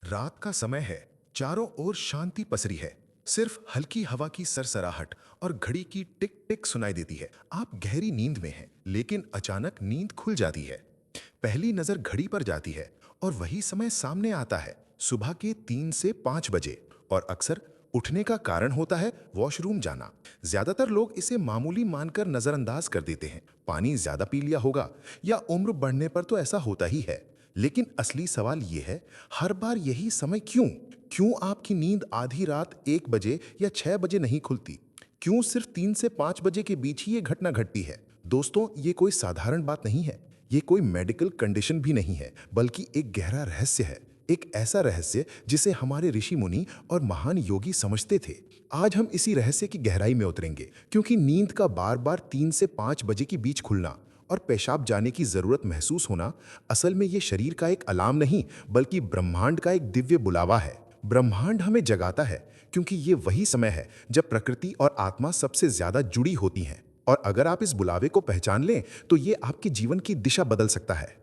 रात का समय है। चारों ओर शांति पसरी है। सिर्फ हल्की हवा की सरसराहट और घड़ी की टिक टिक सुनाई देती है। आप गहरी नींद में हैं, लेकिन अचानक नींद खुल जाती है। पहली नजर घड़ी पर जाती है और वही समय सामने आता है, सुबह के 3 से 5 बजे। और अक्सर उठने का कारण होता है वॉशरूम जाना। ज्यादातर लोग इसे मामूली मानकर नजरअंदाज कर देते हैं। पानी ज्यादा पी लिया होगा या उम्र बढ़ने पर तो ऐसा होता ही है। लेकिन असली सवाल ये है, हर बार यही समय क्यों? क्यों आपकी नींद आधी रात 1 बजे या 6 बजे नहीं खुलती? क्यों सिर्फ 3 से 5 बजे के बीच ही ये घटना घटती है? दोस्तों, ये कोई साधारण बात नहीं है। ये कोई मेडिकल कंडीशन भी नहीं है, बल्कि एक गहरा रहस्य है। एक ऐसा रहस्य जिसे हमारे ऋषि मुनि और महान योगी समझते थे। आज हम इसी रहस्य की गहराई में उतरेंगे, क्योंकि नींद का बार बार 3 से 5 बजे के बीच खुलना और पेशाब जाने की जरूरत महसूस होना असल में ये शरीर का एक अलार्म नहीं, बल्कि ब्रह्मांड का एक दिव्य बुलावा है। ब्रह्मांड हमें जगाता है क्योंकि ये वही समय है जब प्रकृति और आत्मा सबसे ज्यादा जुड़ी होती हैं। और अगर आप इस बुलावे को पहचान लें तो ये आपके जीवन की दिशा बदल सकता है।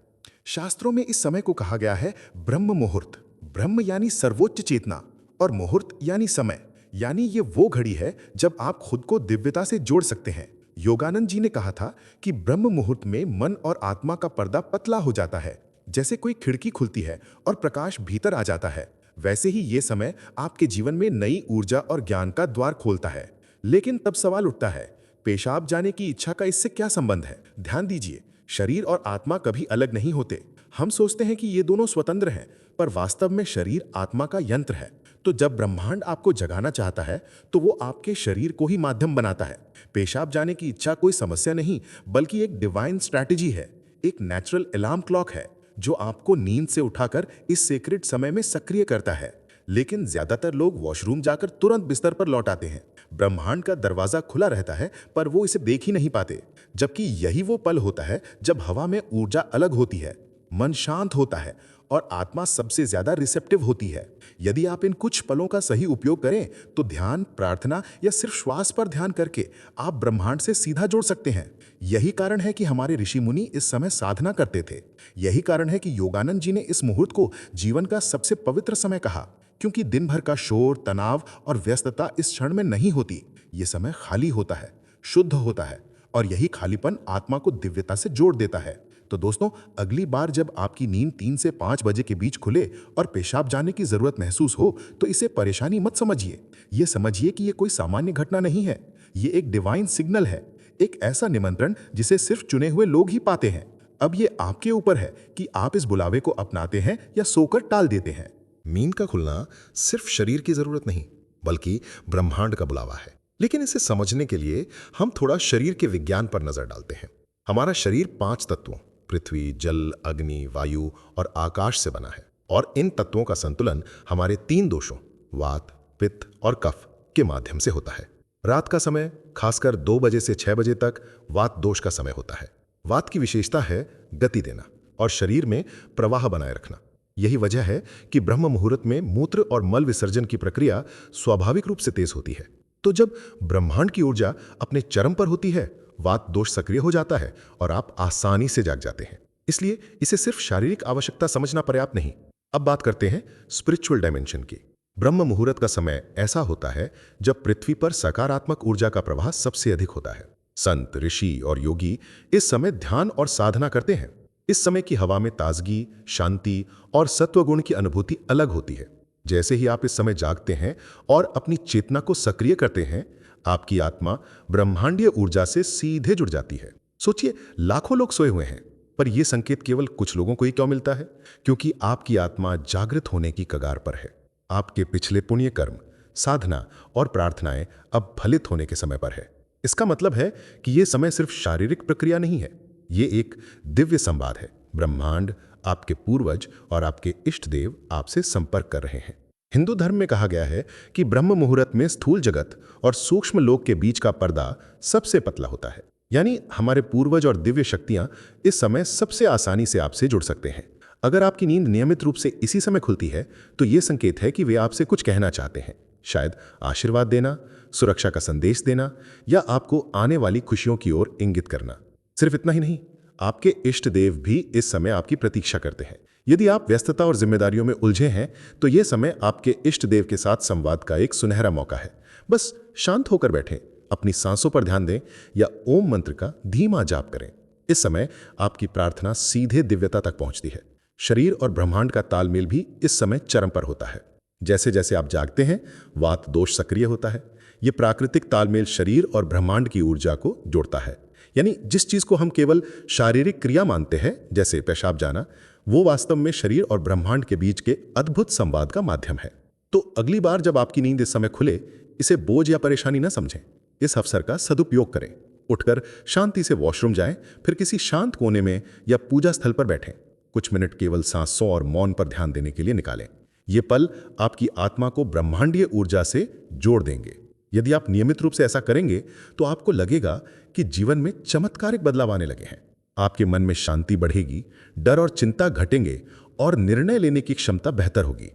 शास्त्रों में इस समय को कहा गया है ब्रह्म मुहूर्त। ब्रह्म यानी सर्वोच्च चेतना, और मुहूर्त यानी समय। यानी ये वो घड़ी है जब आप खुद को दिव्यता से जोड़ सकते हैं। योगानंद जी ने कहा था कि ब्रह्म मुहूर्त में मन और आत्मा का पर्दा पतला हो जाता है। जैसे कोई खिड़की खुलती है और प्रकाश भीतर आ जाता है, वैसे ही ये समय आपके जीवन में नई ऊर्जा और ज्ञान का द्वार खोलता है। लेकिन तब सवाल उठता है, पेशाब जाने की इच्छा का इससे क्या संबंध है? ध्यान दीजिए, शरीर और आत्मा कभी अलग नहीं होते। हम सोचते हैं कि ये दोनों स्वतंत्र हैं, पर वास्तव में शरीर आत्मा का यंत्र है। तो जब ब्रह्मांड आपको जगाना चाहता है, तो वो आपके शरीर को ही माध्यम बनाता है। पेशाब जाने की इच्छा कोई समस्या नहीं, बल्कि एक डिवाइन स्ट्रैटेजी है। एक नेचुरल अलार्म क्लॉक है जो आपको नींद से उठाकर इस सेक्रेट समय में सक्रिय करता है। लेकिन ज्यादातर लोग वॉशरूम जाकर तुरंत बिस्तर पर लौट आते हैं। ब्रह्मांड का दरवाजा खुला रहता है, पर वो इसे देख ही नहीं पाते। जबकि यही वो पल होता है जब हवा में ऊर्जा अलग होती है, मन शांत होता है और आत्मा सबसे ज्यादा रिसेप्टिव होती है। यदि आप इन कुछ पलों का सही उपयोग करें तो ध्यान, प्रार्थना या सिर्फ श्वास पर ध्यान करके आप ब्रह्मांड से सीधा जुड़ सकते हैं। यही कारण है कि हमारे ऋषि मुनि इस समय साधना करते थे। यही कारण है कि योगानंद जी ने इस मुहूर्त को जीवन का सबसे पवित्र समय कहा, क्योंकि दिन भर का शोर, तनाव और व्यस्तता इस क्षण में नहीं होती। ये समय खाली होता है, शुद्ध होता है, और यही खालीपन आत्मा को दिव्यता से जोड़ देता है। तो दोस्तों, अगली बार जब आपकी नींद 3 से 5 बजे के बीच खुले और पेशाब जाने की जरूरत महसूस हो, तो इसे परेशानी मत समझिए। ये समझिए कि ये कोई सामान्य घटना नहीं है। ये एक डिवाइन सिग्नल है, एक ऐसा निमंत्रण जिसे सिर्फ चुने हुए लोग ही पाते हैं। अब ये आपके ऊपर है कि आप इस बुलावे को अपनाते हैं या सोकर टाल देते हैं। नींद का खुलना सिर्फ शरीर की जरूरत नहीं, बल्कि ब्रह्मांड का बुलावा है। लेकिन इसे समझने के लिए हम थोड़ा शरीर के विज्ञान पर नजर डालते हैं। हमारा शरीर 5 तत्वों पृथ्वी, जल, अग्नि, वायु और आकाश से बना है, और इन तत्वों का संतुलन हमारे 3 दोषों वात, पित्त और कफ के माध्यम से होता है। रात का समय खासकर 2 बजे से 6 बजे तक वात दोष का समय होता है। वात की विशेषता है गति देना और शरीर में प्रवाह बनाए रखना। यही वजह है कि ब्रह्म मुहूर्त में मूत्र और मल विसर्जन की प्रक्रिया स्वाभाविक रूप से तेज होती है। तो जब ब्रह्मांड की ऊर्जा अपने चरम पर होती है, वात दोष सक्रिय हो जाता है और आप आसानी से जाग जाते हैं। इसलिए इसे सिर्फ शारीरिक आवश्यकता समझना पर्याप्त नहीं। अब बात करते हैं स्पिरिचुअल डायमेंशन की। ब्रह्म मुहूर्त का समय ऐसा होता है जब पृथ्वी पर सकारात्मक ऊर्जा का प्रवाह सबसे अधिक होता है। संत, ऋषि और योगी इस समय ध्यान और साधना करते हैं। इस समय की हवा में ताजगी, शांति और सत्वगुण की अनुभूति अलग होती है। जैसे ही आप इस समय जागते हैं और अपनी चेतना को सक्रिय करते हैं, आपकी आत्मा ब्रह्मांडीय ऊर्जा से सीधे जुड़ जाती है। सोचिए, लाखों लोग सोए हुए हैं, पर यह संकेत केवल कुछ लोगों को ही क्यों मिलता है? क्योंकि आपकी आत्मा जागृत होने की कगार पर है। आपके पिछले पुण्य कर्म, साधना और प्रार्थनाएं अब फलित होने के समय पर है। इसका मतलब है कि यह समय सिर्फ शारीरिक प्रक्रिया नहीं है, ये एक दिव्य संवाद है। ब्रह्मांड, आपके पूर्वज और आपके इष्ट देव आपसे संपर्क कर रहे हैं। हिंदू धर्म में कहा गया है कि ब्रह्म मुहूर्त में स्थूल जगत और सूक्ष्म लोक के बीच का पर्दा सबसे पतला होता है। यानी हमारे पूर्वज और दिव्य शक्तियां इस समय सबसे आसानी से आपसे जुड़ सकते हैं। अगर आपकी नींद नियमित रूप से इसी समय खुलती है, तो ये संकेत है कि वे आपसे कुछ कहना चाहते हैं। शायद आशीर्वाद देना, सुरक्षा का संदेश देना, या आपको आने वाली खुशियों की ओर इंगित करना। सिर्फ इतना ही नहीं, आपके इष्ट देव भी इस समय आपकी प्रतीक्षा करते हैं। यदि आप व्यस्तता और जिम्मेदारियों में उलझे हैं तो यह समय आपके इष्ट देव के साथ संवाद का एक सुनहरा मौका है। बस शांत होकर बैठें, अपनी सांसों पर ध्यान दें या ओम मंत्र का धीमा जाप करें। इस समय आपकी प्रार्थना सीधे दिव्यता तक पहुंचती है। शरीर और ब्रह्मांड का तालमेल भी इस समय चरम पर होता है। जैसे जैसे आप जागते हैं, वात दोष सक्रिय होता है। ये प्राकृतिक तालमेल शरीर और ब्रह्मांड की ऊर्जा को जोड़ता है। यानी जिस चीज को हम केवल शारीरिक क्रिया मानते हैं, जैसे पेशाब जाना, वो वास्तव में शरीर और ब्रह्मांड के बीच के अद्भुत संवाद का माध्यम है। तो अगली बार जब आपकी नींद इस समय खुले, इसे बोझ या परेशानी न समझें। इस अवसर का सदुपयोग करें। उठकर शांति से वॉशरूम जाएं, फिर किसी शांत कोने में या पूजा स्थल पर बैठें। कुछ मिनट केवल सांसों और मौन पर ध्यान देने के लिए निकालें। ये पल आपकी आत्मा को ब्रह्मांडीय ऊर्जा से जोड़ देंगे। यदि आप नियमित रूप से ऐसा करेंगे तो आपको लगेगा कि जीवन में चमत्कारिक बदलाव आने लगे हैं। आपके मन में शांति बढ़ेगी, डर और चिंता घटेंगे और निर्णय लेने की क्षमता बेहतर होगी।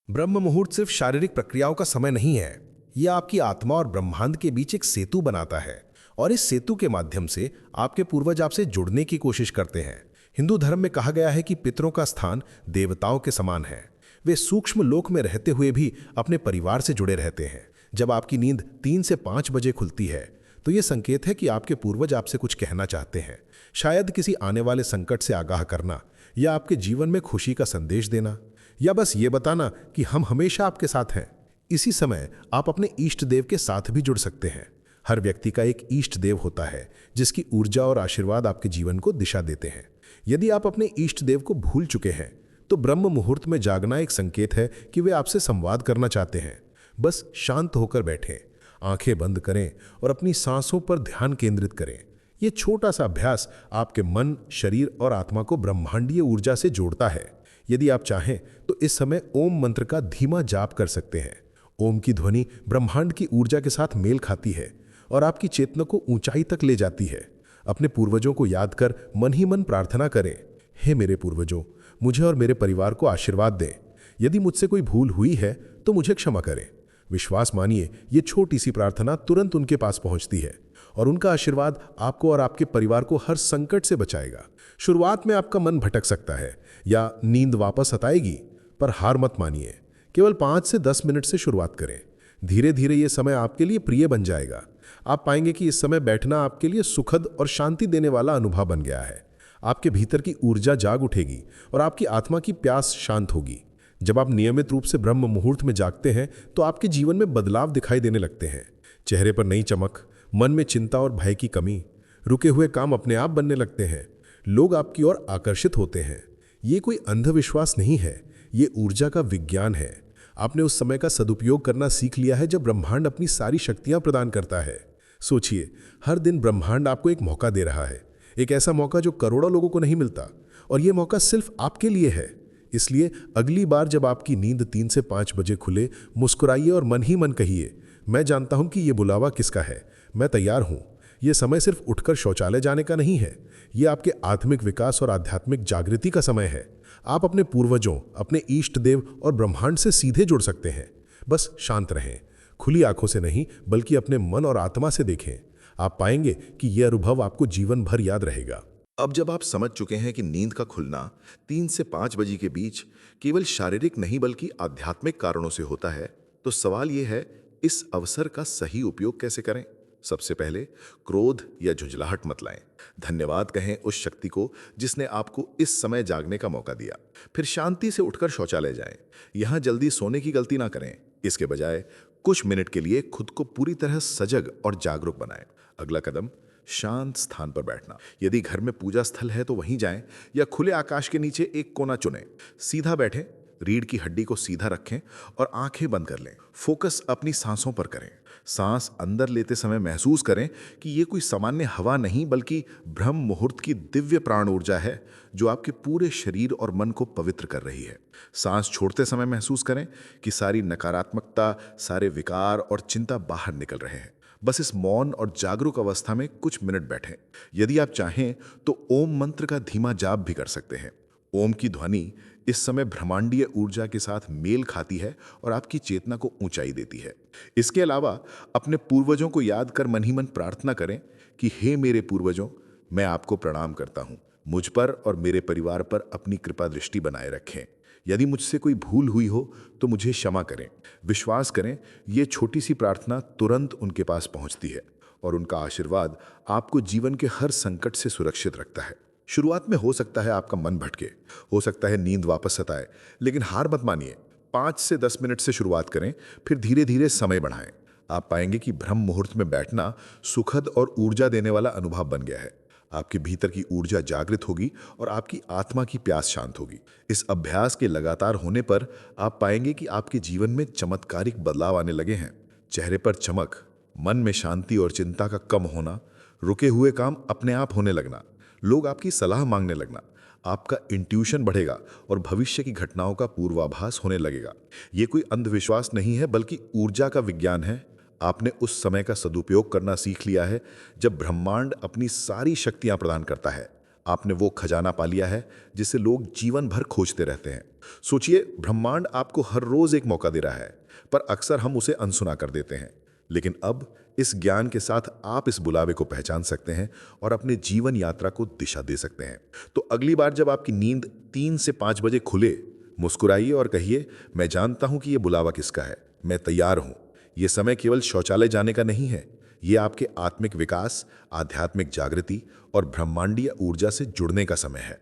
ब्रह्म मुहूर्त सिर्फ शारीरिक प्रक्रियाओं का समय नहीं है। यह आपकी आत्मा और ब्रह्मांड के बीच एक सेतु बनाता है, और इस सेतु के माध्यम से आपके पूर्वज आपसे जुड़ने की कोशिश करते हैं। हिंदू धर्म में कहा गया है कि पितरों का स्थान देवताओं के समान है। वे सूक्ष्म लोक में रहते हुए भी अपने परिवार से जुड़े रहते हैं। जब आपकी नींद 3 से 5 बजे खुलती है तो यह संकेत है कि आपके पूर्वज आपसे कुछ कहना चाहते हैं। शायद किसी आने वाले संकट से आगाह करना, या आपके जीवन में खुशी का संदेश देना, या बस ये बताना कि हम हमेशा आपके साथ हैं। इसी समय आप अपने इष्ट देव के साथ भी जुड़ सकते हैं। हर व्यक्ति का एक इष्ट देव होता है जिसकी ऊर्जा और आशीर्वाद आपके जीवन को दिशा देते हैं। यदि आप अपने इष्ट देव को भूल चुके हैं तो ब्रह्म मुहूर्त में जागना एक संकेत है कि वे आपसे संवाद करना चाहते हैं। बस शांत होकर बैठें, आंखें बंद करें और अपनी सांसों पर ध्यान केंद्रित करें। यह छोटा सा अभ्यास आपके मन, शरीर और आत्मा को ब्रह्मांडीय ऊर्जा से जोड़ता है। यदि आप चाहें तो इस समय ओम मंत्र का धीमा जाप कर सकते हैं। ओम की ध्वनि ब्रह्मांड की ऊर्जा के साथ मेल खाती है और आपकी चेतना को ऊंचाई तक ले जाती है। अपने पूर्वजों को याद कर मन ही मन प्रार्थना करें, हे मेरे पूर्वजों, मुझे और मेरे परिवार को आशीर्वाद दें। यदि मुझसे कोई भूल हुई है तो मुझे क्षमा करें। विश्वास मानिए, ये छोटी सी प्रार्थना तुरंत उनके पास पहुंचती है और उनका आशीर्वाद आपको और आपके परिवार को हर संकट से बचाएगा। शुरुआत में आपका मन भटक सकता है या नींद वापस सताएगी, पर हार मत मानिए। केवल 5 से 10 मिनट से शुरुआत करें। धीरे धीरे ये समय आपके लिए प्रिय बन जाएगा। आप पाएंगे कि इस समय बैठना आपके लिए सुखद और शांति देने वाला अनुभव बन गया है। आपके भीतर की ऊर्जा जाग उठेगी और आपकी आत्मा की प्यास शांत होगी। जब आप नियमित रूप से ब्रह्म मुहूर्त में जागते हैं तो आपके जीवन में बदलाव दिखाई देने लगते हैं। चेहरे पर नई चमक, मन में चिंता और भय की कमी, रुके हुए काम अपने आप बनने लगते हैं। लोग आपकी ओर आकर्षित होते हैं। ये कोई अंधविश्वास नहीं है, ये ऊर्जा का विज्ञान है। आपने उस समय का सदुपयोग करना सीख लिया है जब ब्रह्मांड अपनी सारी शक्तियां प्रदान करता है। सोचिए, हर दिन ब्रह्मांड आपको एक मौका दे रहा है, एक ऐसा मौका जो करोड़ों लोगों को नहीं मिलता, और यह मौका सिर्फ आपके लिए है। इसलिए अगली बार जब आपकी नींद 3 से 5 बजे खुले, मुस्कुराइए और मन ही मन कहिए, मैं जानता हूं कि यह बुलावा किसका है, मैं तैयार हूं। यह समय सिर्फ उठकर शौचालय जाने का नहीं है, यह आपके आत्मिक विकास और आध्यात्मिक जागृति का समय है। आप अपने पूर्वजों, अपने इष्ट देव और ब्रह्मांड से सीधे जुड़ सकते हैं। बस शांत रहें, खुली आंखों से नहीं बल्कि अपने मन और आत्मा से देखें। आप पाएंगे कि यह अनुभव आपको जीवन भर याद रहेगा। अब जब आप समझ चुके हैं कि नींद का खुलना 3 से 5 बजे के बीच केवल शारीरिक नहीं बल्कि आध्यात्मिक कारणों से होता है, तो सवाल यह है, इस अवसर का सही उपयोग कैसे करें। सबसे पहले क्रोध या झुंझलाहट मत लाएं। धन्यवाद कहें उस शक्ति को जिसने आपको इस समय जागने का मौका दिया। फिर शांति से उठकर शौचालय जाएं। यहां जल्दी सोने की गलती ना करें। इसके बजाय कुछ मिनट के लिए खुद को पूरी तरह सजग और जागरूक बनाएं। अगला कदम, शांत स्थान पर बैठना। यदि घर में पूजा स्थल है तो वहीं जाएं या खुले आकाश के नीचे एक कोना चुनें। सीधा बैठें, रीढ़ की हड्डी को सीधा रखें और आंखें बंद कर लें। फोकस अपनी सांसों पर करें। सांस अंदर लेते समय महसूस करें कि ये कोई सामान्य हवा नहीं बल्कि ब्रह्म मुहूर्त की दिव्य प्राण ऊर्जा है जो आपके पूरे शरीर और मन को पवित्र कर रही है। सांस छोड़ते समय महसूस करें कि सारी नकारात्मकता, सारे विकार और चिंता बाहर निकल रहे हैं। बस इस मौन और जागरूक अवस्था में कुछ मिनट बैठें। यदि आप चाहें तो ओम मंत्र का धीमा जाप भी कर सकते हैं। ओम की ध्वनि इस समय ब्रह्मांडीय ऊर्जा के साथ मेल खाती है और आपकी चेतना को ऊंचाई देती है। इसके अलावा अपने पूर्वजों को याद कर मन ही मन प्रार्थना करें कि हे मेरे पूर्वजों, मैं आपको प्रणाम करता हूं, मुझ पर और मेरे परिवार पर अपनी कृपा दृष्टि बनाए रखें। यदि मुझसे कोई भूल हुई हो तो मुझे क्षमा करें। विश्वास करें, ये छोटी सी प्रार्थना तुरंत उनके पास पहुंचती है और उनका आशीर्वाद आपको जीवन के हर संकट से सुरक्षित रखता है। शुरुआत में हो सकता है आपका मन भटके, हो सकता है नींद वापस सताए, लेकिन हार मत मानिए। 5 से 10 मिनट से शुरुआत करें, फिर धीरे धीरे समय बढ़ाएं। आप पाएंगे कि ब्रह्म मुहूर्त में बैठना सुखद और ऊर्जा देने वाला अनुभव बन गया है। आपके भीतर की ऊर्जा जागृत होगी और आपकी आत्मा की प्यास शांत होगी। इस अभ्यास के लगातार होने पर आप पाएंगे कि आपके जीवन में चमत्कारिक बदलाव आने लगे हैं। चेहरे पर चमक, मन में शांति और चिंता का कम होना, रुके हुए काम अपने आप होने लगना, लोग आपकी सलाह मांगने लगना, आपका इंट्यूशन बढ़ेगा और भविष्य की घटनाओं का पूर्वाभास होने लगेगा। ये कोई अंधविश्वास नहीं है, बल्कि ऊर्जा का विज्ञान है। आपने उस समय का सदुपयोग करना सीख लिया है जब ब्रह्मांड अपनी सारी शक्तियां प्रदान करता है। आपने वो खजाना पा लिया है जिसे लोग जीवन भर खोजते रहते हैं। सोचिए, ब्रह्मांड आपको हर रोज एक मौका दे रहा है, पर अक्सर हम उसे अनसुना कर देते हैं। लेकिन अब इस ज्ञान के साथ आप इस बुलावे को पहचान सकते हैं और अपने जीवन यात्रा को दिशा दे सकते हैं। तो अगली बार जब आपकी नींद 3 से 5 बजे खुले, मुस्कुराइए और कहिए, मैं जानता हूं कि यह बुलावा किसका है, मैं तैयार हूं। ये समय केवल शौचालय जाने का नहीं है, ये आपके आत्मिक विकास, आध्यात्मिक जागृति और ब्रह्मांडीय ऊर्जा से जुड़ने का समय है।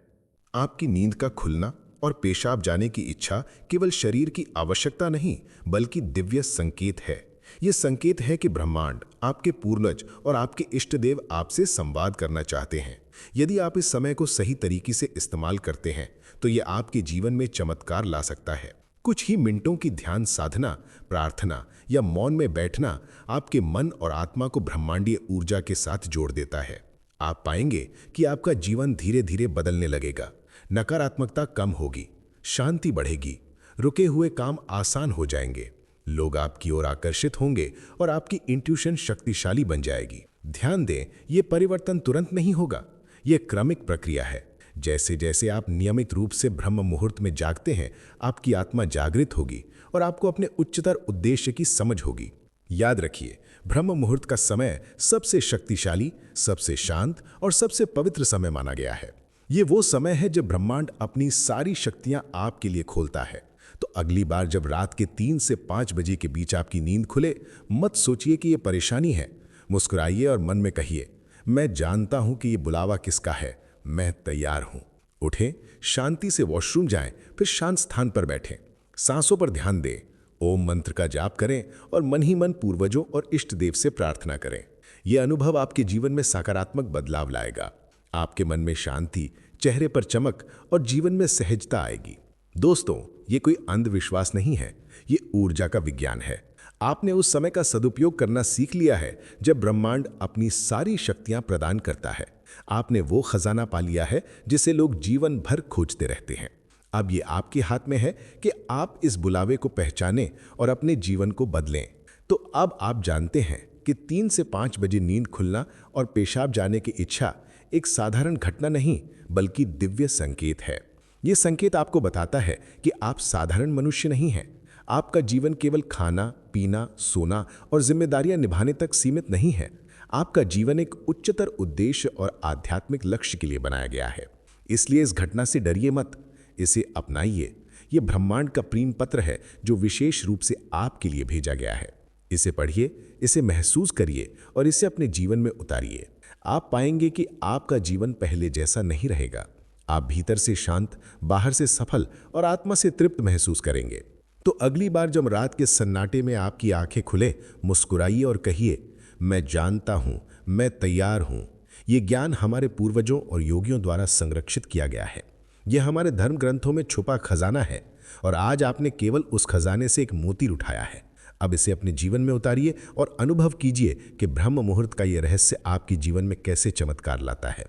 आपकी नींद का खुलना और पेशाब जाने की इच्छा केवल शरीर की आवश्यकता नहीं, बल्कि दिव्य संकेत है। ये संकेत है कि ब्रह्मांड, आपके पूर्वज और आपके इष्ट देव आपसे संवाद करना चाहते हैं। यदि आप इस समय को सही तरीके से इस्तेमाल करते हैं तो ये आपके जीवन में चमत्कार ला सकता है। कुछ ही मिनटों की ध्यान साधना, प्रार्थना या मौन में बैठना आपके मन और आत्मा को ब्रह्मांडीय ऊर्जा के साथ जोड़ देता है। आप पाएंगे कि आपका जीवन धीरे धीरे बदलने लगेगा। नकारात्मकता कम होगी, शांति बढ़ेगी, रुके हुए काम आसान हो जाएंगे, लोग आपकी ओर आकर्षित होंगे और आपकी इंट्यूशन शक्तिशाली बन जाएगी। ध्यान दें, ये परिवर्तन तुरंत नहीं होगा, ये क्रमिक प्रक्रिया है। जैसे जैसे आप नियमित रूप से ब्रह्म मुहूर्त में जागते हैं, आपकी आत्मा जागृत होगी और आपको अपने उच्चतर उद्देश्य की समझ होगी। याद रखिए, ब्रह्म मुहूर्त का समय सबसे शक्तिशाली, सबसे शांत और सबसे पवित्र समय माना गया है। ये वो समय है जब ब्रह्मांड अपनी सारी शक्तियां आपके लिए खोलता है। तो अगली बार जब रात के 3 से 5 बजे के बीच आपकी नींद खुले, मत सोचिए कि ये परेशानी है। मुस्कुराइए और मन में कहिए, मैं जानता हूं कि ये बुलावा किसका है, मैं तैयार हूं। उठें, शांति से वॉशरूम जाएं, फिर शांत स्थान पर बैठें। सांसों पर ध्यान दें, ओम मंत्र का जाप करें और मन ही मन पूर्वजों और इष्ट देव से प्रार्थना करें। यह अनुभव आपके जीवन में सकारात्मक बदलाव लाएगा। आपके मन में शांति, चेहरे पर चमक और जीवन में सहजता आएगी। दोस्तों, ये कोई अंधविश्वास नहीं है, ये ऊर्जा का विज्ञान है। आपने उस समय का सदुपयोग करना सीख लिया है जब ब्रह्मांड अपनी सारी शक्तियां प्रदान करता है। आपने वो खजाना पा लिया है जिसे लोग जीवन भर खोजते रहते हैं। अब ये आपके हाथ में है कि आप इस बुलावे को पहचानें और अपने जीवन को बदलें। तो अब आप जानते हैं कि 3 से 5 बजे नींद खुलना और पेशाब जाने की इच्छा एक साधारण घटना नहीं, बल्कि दिव्य संकेत है। ये संकेत आपको बताता है कि आप साधारण मनुष्य नहीं हैं। आपका जीवन केवल खाना, पीना, सोना और जिम्मेदारियां निभाने तक सीमित नहीं है। आपका जीवन एक उच्चतर उद्देश्य और आध्यात्मिक लक्ष्य के लिए बनाया गया है। इसलिए इस घटना से डरिए मत, इसे अपनाइए। ये ब्रह्मांड का प्रेम पत्र है जो विशेष रूप से आपके लिए भेजा गया है। इसे पढ़िए, इसे महसूस करिए और इसे अपने जीवन में उतारिए। आप पाएंगे कि आपका जीवन पहले जैसा नहीं रहेगा। आप भीतर से शांत, बाहर से सफल और आत्मा से तृप्त महसूस करेंगे। तो अगली बार जब रात के सन्नाटे में आपकी आंखें खुले, मुस्कुराइए और कहिए, मैं जानता हूं, मैं तैयार हूं। ये ज्ञान हमारे पूर्वजों और योगियों द्वारा संरक्षित किया गया है। यह हमारे धर्म ग्रंथों में छुपा खजाना है और आज आपने केवल उस खजाने से एक मोती उठाया है। अब इसे अपने जीवन में उतारिए और अनुभव कीजिए कि ब्रह्म मुहूर्त का यह रहस्य आपके जीवन में कैसे चमत्कार लाता है।